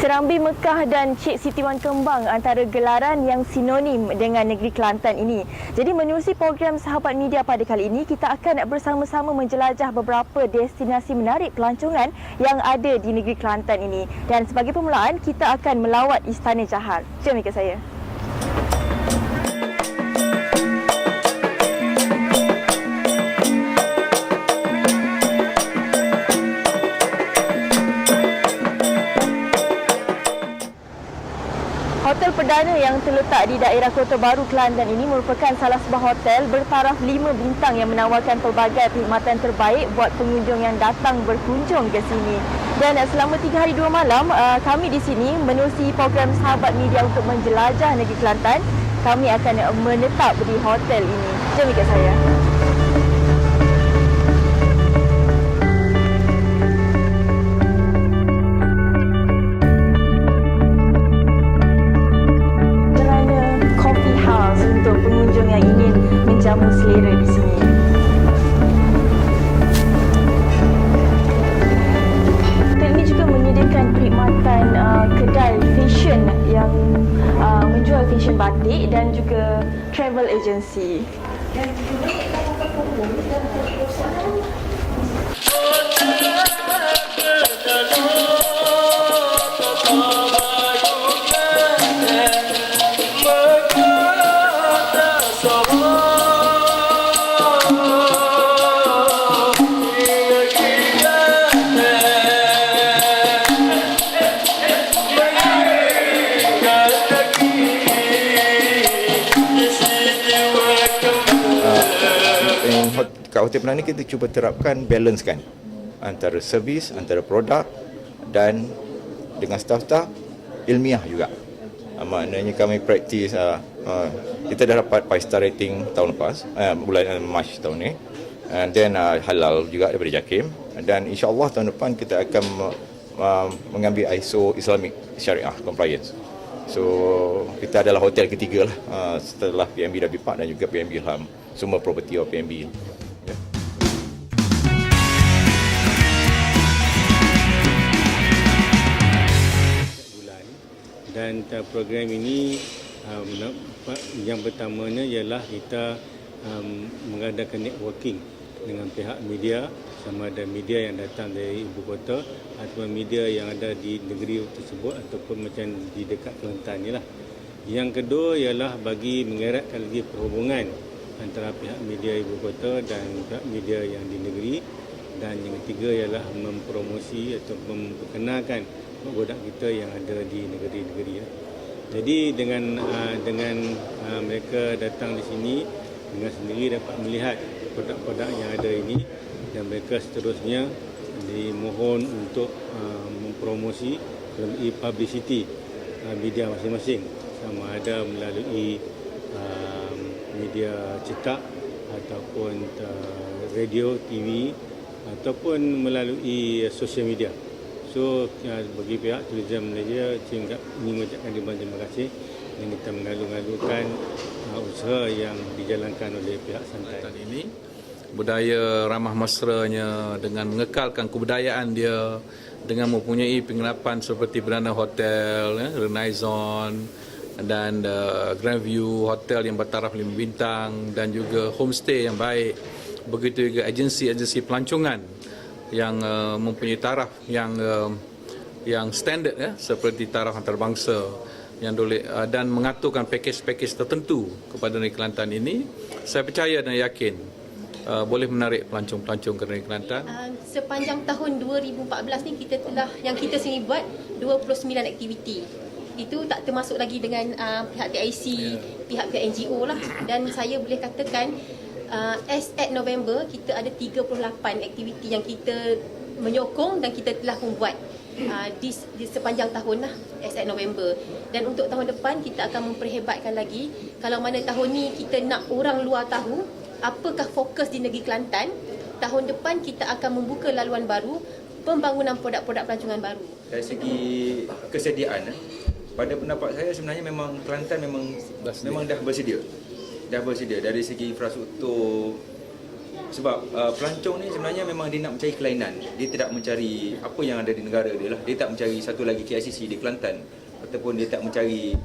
Serambi Mekah dan Cik Siti Wan Kembang antara gelaran yang sinonim dengan negeri Kelantan ini. Jadi menerusi program Sahabat Media pada kali ini, kita akan bersama-sama menjelajah beberapa destinasi menarik pelancongan yang ada di negeri Kelantan ini. Dan sebagai permulaan, kita akan melawat Istana Jahal. Jom ikut saya. Hotel perdana yang terletak di daerah Kota Baru, Kelantan ini merupakan salah sebuah hotel bertaraf 5 bintang yang menawarkan pelbagai perkhidmatan terbaik buat pengunjung yang datang berkunjung ke sini. Dan selama 3 hari 2 malam, kami di sini menerusi program Sahabat Media untuk menjelajah negeri Kelantan. Kami akan menetap di hotel ini. Jom ikut saya. Untuk pengunjung yang ingin menjamu selera di sini. Hotel ini juga menyediakan perkhidmatan kedai fashion yang menjual fashion batik dan juga travel agency. Kat hotel perdana ni kita cuba terapkan balance kan antara servis, antara produk dan dengan staff-staff ilmiah juga. Maknanya kami praktis, kita dah dapat 5 star rating tahun lepas, bulan Mac tahun ni, and then halal juga daripada JAKIM, dan insyaAllah tahun depan kita akan mengambil ISO Islamic Syariah Compliance. So kita adalah hotel ketiga lah setelah PNB Darby Park dan juga PNB Ilham, semua property of PNB. Dan program ini yang pertamanya ialah kita mengadakan networking dengan pihak media, sama ada media yang datang dari ibu kota ataupun media yang ada di negeri tersebut ataupun macam di dekat Kelantan ni lah. Yang kedua ialah bagi mengeratkan lagi perhubungan antara pihak media ibu kota dan pihak media yang di negeri. Dan yang ketiga ialah mempromosi atau memperkenalkan produk kita yang ada di negeri-negeri. Jadi dengan mereka datang di sini, dengan sendiri dapat melihat produk-produk yang ada ini, dan mereka seterusnya dimohon untuk mempromosi melalui publicity media masing-masing, sama ada melalui media cetak ataupun radio, TV ataupun melalui sosial media. So bagi pihak Tourism Malaysia, saya ingin mengucapkan terima kasih yang kita mengalu-alukan usaha yang dijalankan oleh pihak Santai ini. Budaya ramah mesranya dengan mengekalkan kebudayaan dia dengan mempunyai penginapan seperti Perdana Hotel, Renaissance dan Grand View Hotel yang bertaraf 5 bintang dan juga homestay yang baik. Begitu juga agensi-agensi pelancongan yang mempunyai taraf yang standard seperti taraf antarabangsa yang dan mengaturkan pakej-pakej tertentu kepada negeri Kelantan ini. Saya percaya dan yakin boleh menarik pelancong-pelancong ke negeri Kelantan. Sepanjang tahun 2014 ni yang kita sendiri buat 29 aktiviti. Itu tak termasuk lagi dengan pihak TIC, pihak-pihak NGO lah. Dan saya boleh katakan as at November kita ada 38 aktiviti yang kita menyokong dan kita telah membuat di sepanjang tahun lah as at November. Dan untuk tahun depan kita akan memperhebatkan lagi. Kalau mana tahun ni kita nak orang luar tahu apakah fokus di negeri Kelantan, tahun depan kita akan membuka laluan baru, pembangunan produk-produk pelancongan baru. Dari segi kesediaan, pada pendapat saya sebenarnya memang Kelantan memang dah bersedia. Dah bersedia dari segi infrastruktur. Sebab pelancong ni sebenarnya memang dia nak mencari kelainan. Dia tidak mencari apa yang ada di negara dia lah. Dia tak mencari satu lagi KICC di Kelantan ataupun dia tak mencari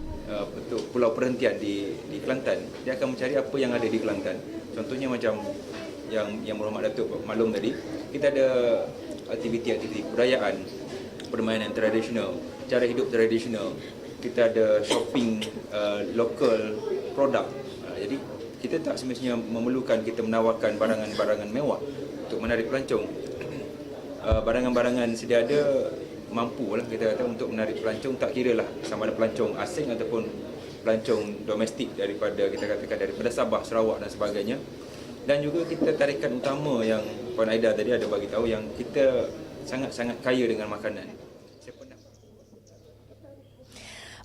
pulau perhentian di Kelantan. Dia akan mencari apa yang ada di Kelantan. Contohnya macam yang Muhammad Datuk maklum tadi, kita ada aktiviti-aktiviti kebudayaan, permainan tradisional, cara hidup tradisional. Kita ada shopping local produk. Jadi kita tak semestinya memerlukan kita menawarkan barangan-barangan mewah untuk menarik pelancong. Barangan-barangan sedia ada mampu lah kita kata untuk menarik pelancong, tak kira lah sama ada pelancong asing ataupun pelancong domestik daripada kita katakan daripada Sabah, Sarawak dan sebagainya. Dan juga kita tarikan utama yang Puan Aida tadi ada bagi tahu yang kita sangat-sangat kaya dengan makanan. Saya pernah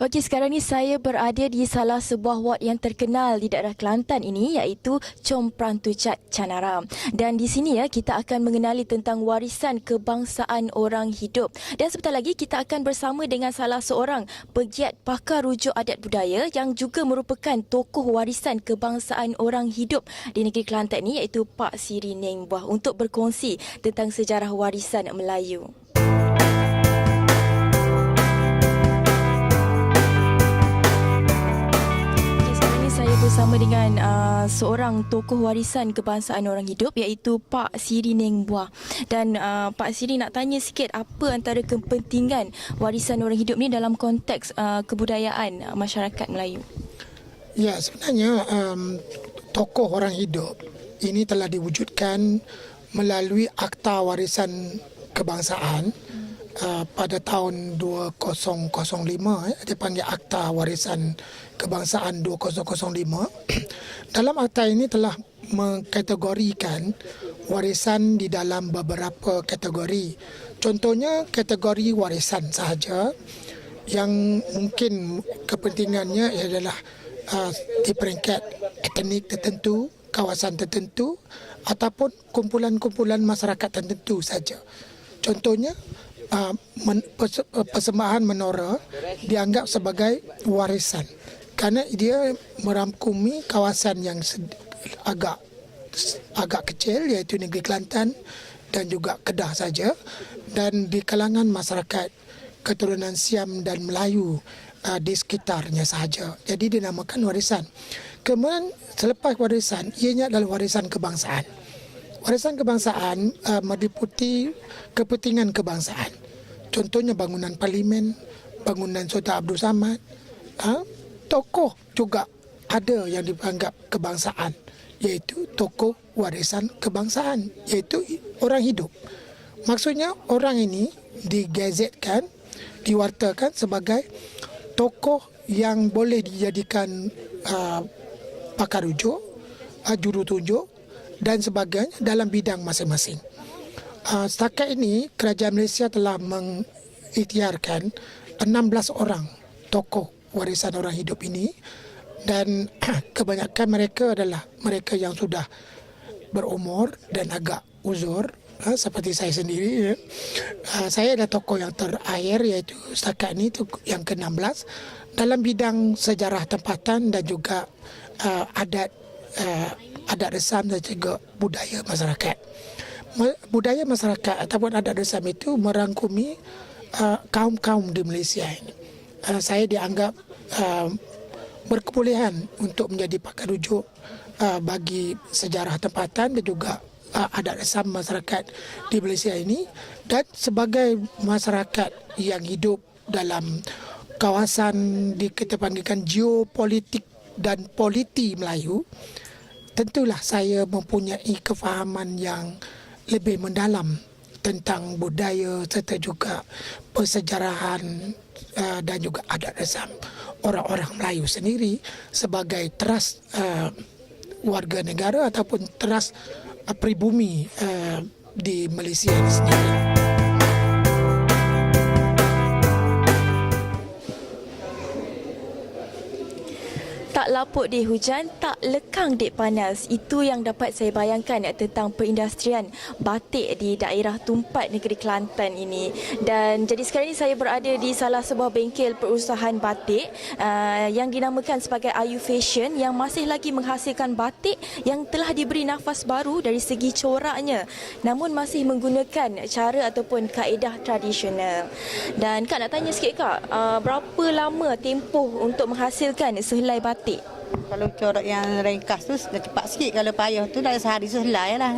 Okey, sekarang ni saya berada di salah sebuah ward yang terkenal di daerah Kelantan ini, iaitu Chom Prantucat Canaram. Dan di sini kita akan mengenali tentang warisan kebangsaan orang hidup. Dan sebentar lagi kita akan bersama dengan salah seorang pegiat pakar rujuk adat budaya yang juga merupakan tokoh warisan kebangsaan orang hidup di negeri Kelantan ini, iaitu Pak Siri Neng Buah, untuk berkongsi tentang sejarah warisan Melayu. Bersama dengan seorang tokoh warisan kebangsaan orang hidup, iaitu Pak Siri Neng Buah. Dan Pak Siri nak tanya sikit apa antara kepentingan warisan orang hidup ni dalam konteks kebudayaan masyarakat Melayu. Ya, sebenarnya tokoh orang hidup ini telah diwujudkan melalui Akta Warisan Kebangsaan pada tahun 2005, dia panggil Akta Warisan Kebangsaan 2005. Dalam akta ini telah mengkategorikan warisan di dalam beberapa kategori. Contohnya kategori warisan sahaja yang mungkin kepentingannya adalah di peringkat etnik tertentu, kawasan tertentu ataupun kumpulan-kumpulan masyarakat tertentu saja. Contohnya persembahan menora dianggap sebagai warisan kerana dia merangkumi kawasan yang agak kecil, iaitu negeri Kelantan dan juga Kedah saja, dan di kalangan masyarakat keturunan Siam dan Melayu di sekitarnya sahaja. Jadi dinamakan warisan. Kemudian selepas warisan, ianya adalah warisan kebangsaan. Warisan kebangsaan meliputi kepentingan kebangsaan. Contohnya bangunan parlimen, bangunan Sultan Abdul Samad. Tokoh juga ada yang dianggap kebangsaan, iaitu tokoh warisan kebangsaan, iaitu orang hidup. Maksudnya orang ini digazetkan, diwartakan sebagai tokoh yang boleh dijadikan pakar rujuk, juru tunjuk dan sebagainya dalam bidang masing-masing. Setakat ini, Kerajaan Malaysia telah mengikhtiarkan 16 orang tokoh warisan orang hidup ini, dan kebanyakan mereka adalah mereka yang sudah berumur dan agak uzur, seperti saya sendiri. Saya adalah tokoh yang terakhir, iaitu setakat ini yang ke-16 dalam bidang sejarah tempatan dan juga adat resam dan juga budaya masyarakat. Budaya masyarakat ataupun adat resam itu merangkumi kaum-kaum di Malaysia ini. Saya dianggap berkebolehan untuk menjadi pakar rujuk bagi sejarah tempatan dan juga adat resam masyarakat di Malaysia ini, dan sebagai masyarakat yang hidup dalam kawasan kita panggilkan geopolitik dan politi Melayu, tentulah saya mempunyai kefahaman yang lebih mendalam tentang budaya serta juga persejarahan dan juga adat resam orang-orang Melayu sendiri sebagai teras warga negara ataupun teras pribumi di Malaysia ini sendiri. Tak Tak lapuk di hujan, tak lekang di panas. Itu yang dapat saya bayangkan tentang perindustrian batik di daerah Tumpat negeri Kelantan ini. Dan jadi sekarang ini saya berada di salah sebuah bengkel perusahaan batik yang dinamakan sebagai Ayu Fashion yang masih lagi menghasilkan batik yang telah diberi nafas baru dari segi coraknya, namun masih menggunakan cara ataupun kaedah tradisional. Dan Kak nak tanya sikit Kak, berapa lama tempoh untuk menghasilkan sehelai batik? Kalau corak yang ringkas tu dah cepat sikit. Kalau payah tu dah sehari sehelai lah.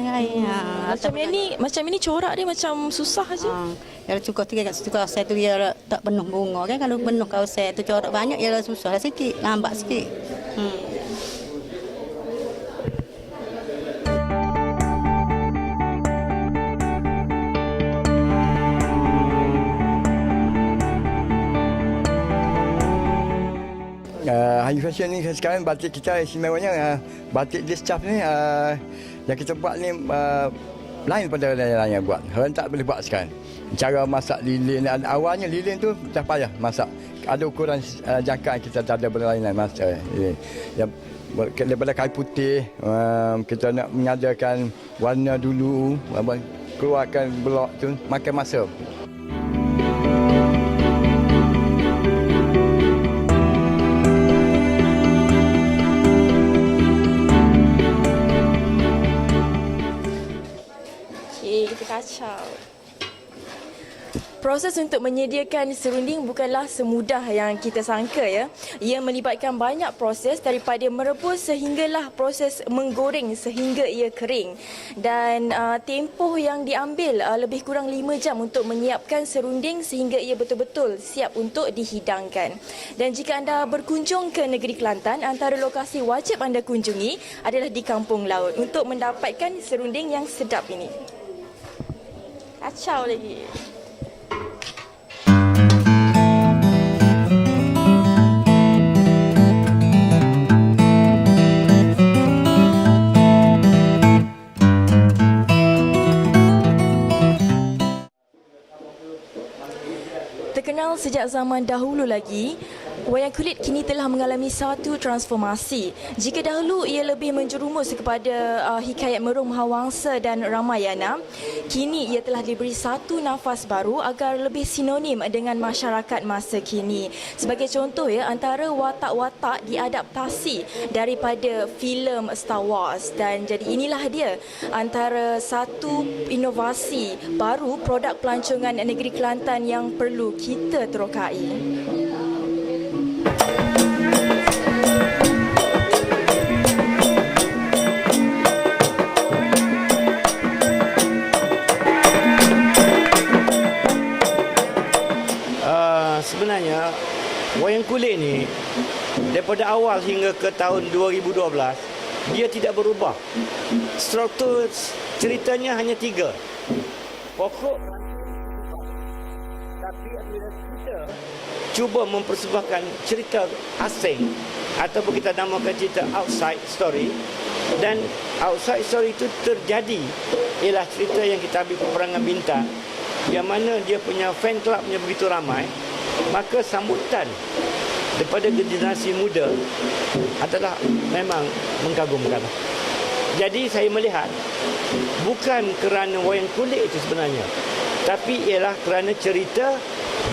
Macam ini corak dia macam susah aja. Kalau cukup tiga kat situ kawasan tu dia tak penuh bunga kan. Kalau penuh kawasan tu corak banyak dia susah lah sikit, lambat sikit. Ayu Fashion ni sekarang batik kita istimewanya batik discharge ni yang kita buat ni lain pada lain yang buat. Orang tak boleh buat sekarang. Cara masak lilin, awalnya lilin tu dah payah masak. Ada ukuran jangkaan kita tak ada benda lain masak. Yang daripada kayu putih, kita nak mengadakan warna dulu, keluarkan blok tu, makan masa. Kacau. Proses untuk menyediakan serunding bukanlah semudah yang kita sangka ya. Ia melibatkan banyak proses daripada merebus sehinggalah proses menggoreng sehingga ia kering. Dan tempoh yang diambil lebih kurang 5 jam untuk menyiapkan serunding sehingga ia betul-betul siap untuk dihidangkan. Dan jika anda berkunjung ke negeri Kelantan, antara lokasi wajib anda kunjungi adalah di Kampung Laut untuk mendapatkan serunding yang sedap ini. Kacau lagi. Terkenal sejak zaman dahulu lagi, wayang kulit kini telah mengalami satu transformasi. Jika dahulu ia lebih menjerumus kepada hikayat Merum Mahawangsa dan Ramayana, kini ia telah diberi satu nafas baru agar lebih sinonim dengan masyarakat masa kini. Sebagai contoh ya, antara watak-watak diadaptasi daripada filem Star Wars, dan jadi inilah dia antara satu inovasi baru produk pelancongan negeri Kelantan yang perlu kita terokai. Sebenarnya wayang kulit ni daripada awal hingga ke tahun 2012 dia tidak berubah. Struktur ceritanya hanya 3. Pokok, tapi apabila kita cuba mempersembahkan cerita asing ataupun kita namakan cerita outside story, dan outside story itu terjadi ialah cerita yang kita ambil peperangan bintang yang mana dia punya fan clubnya begitu ramai, maka sambutan daripada generasi muda adalah memang mengagumkan. Jadi saya melihat bukan kerana wayang kulit itu sebenarnya, tapi ialah kerana cerita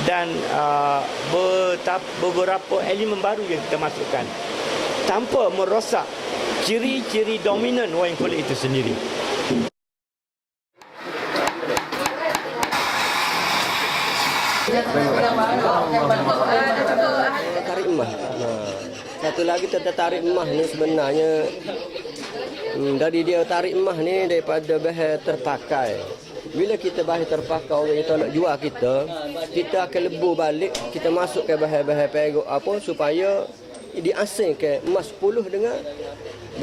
dan beberapa elemen baru yang kita masukkan tanpa merosak ciri-ciri dominan wayang kulit itu sendiri. Tarik emas. Satu lagi tentang tarik emas ni sebenarnya dari dia tarik emas ni daripada bahan terpakai. Bila kita bahan terpakai, orang kita nak jual kita akan lebur balik, kita masuk ke bahan-bahan perak apa supaya diasingkan emas 10 dengan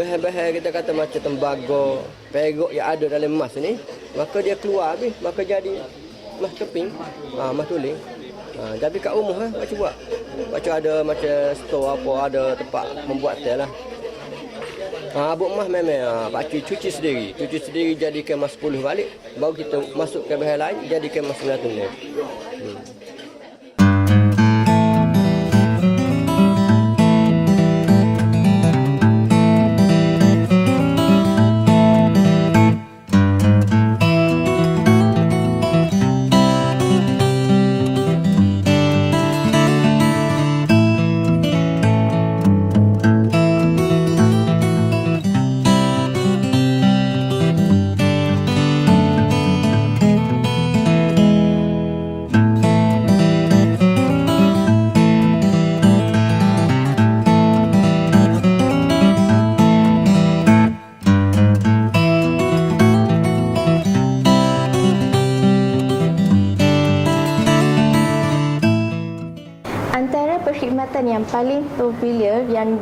bahan-bahan kita kata macam tembaga, perak yang ada dalam emas ni, maka dia keluar habis, maka jadi emas keping, emas tuling. Tapi kat rumah macam buat. Macam ada macam store apa, ada tempat membuat teh lah. Abuk emas memang pakcik cuci sendiri jadikan emas 10 balik, baru kita masuk ke bahan lain jadikan emas 9 tuling. Antara perkhidmatan yang paling popular yang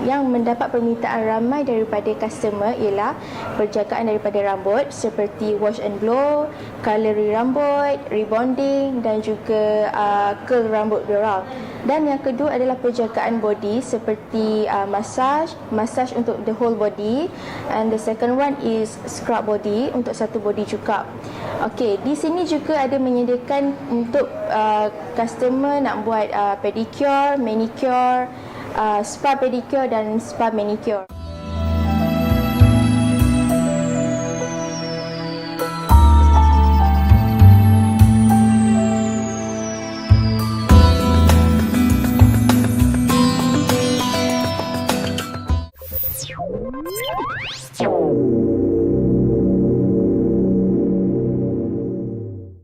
yang mendapat permintaan ramai daripada customer ialah perjagaan daripada rambut seperti wash and blow, coloring rambut, rebonding dan juga curl rambut diorang. Dan yang kedua adalah perjagaan body seperti massage untuk the whole body, and the second one is scrub body untuk satu body juga. Okey, di sini juga ada menyediakan untuk customer nak buat pedicure, manicure, spa pedicure dan spa manicure. Oh.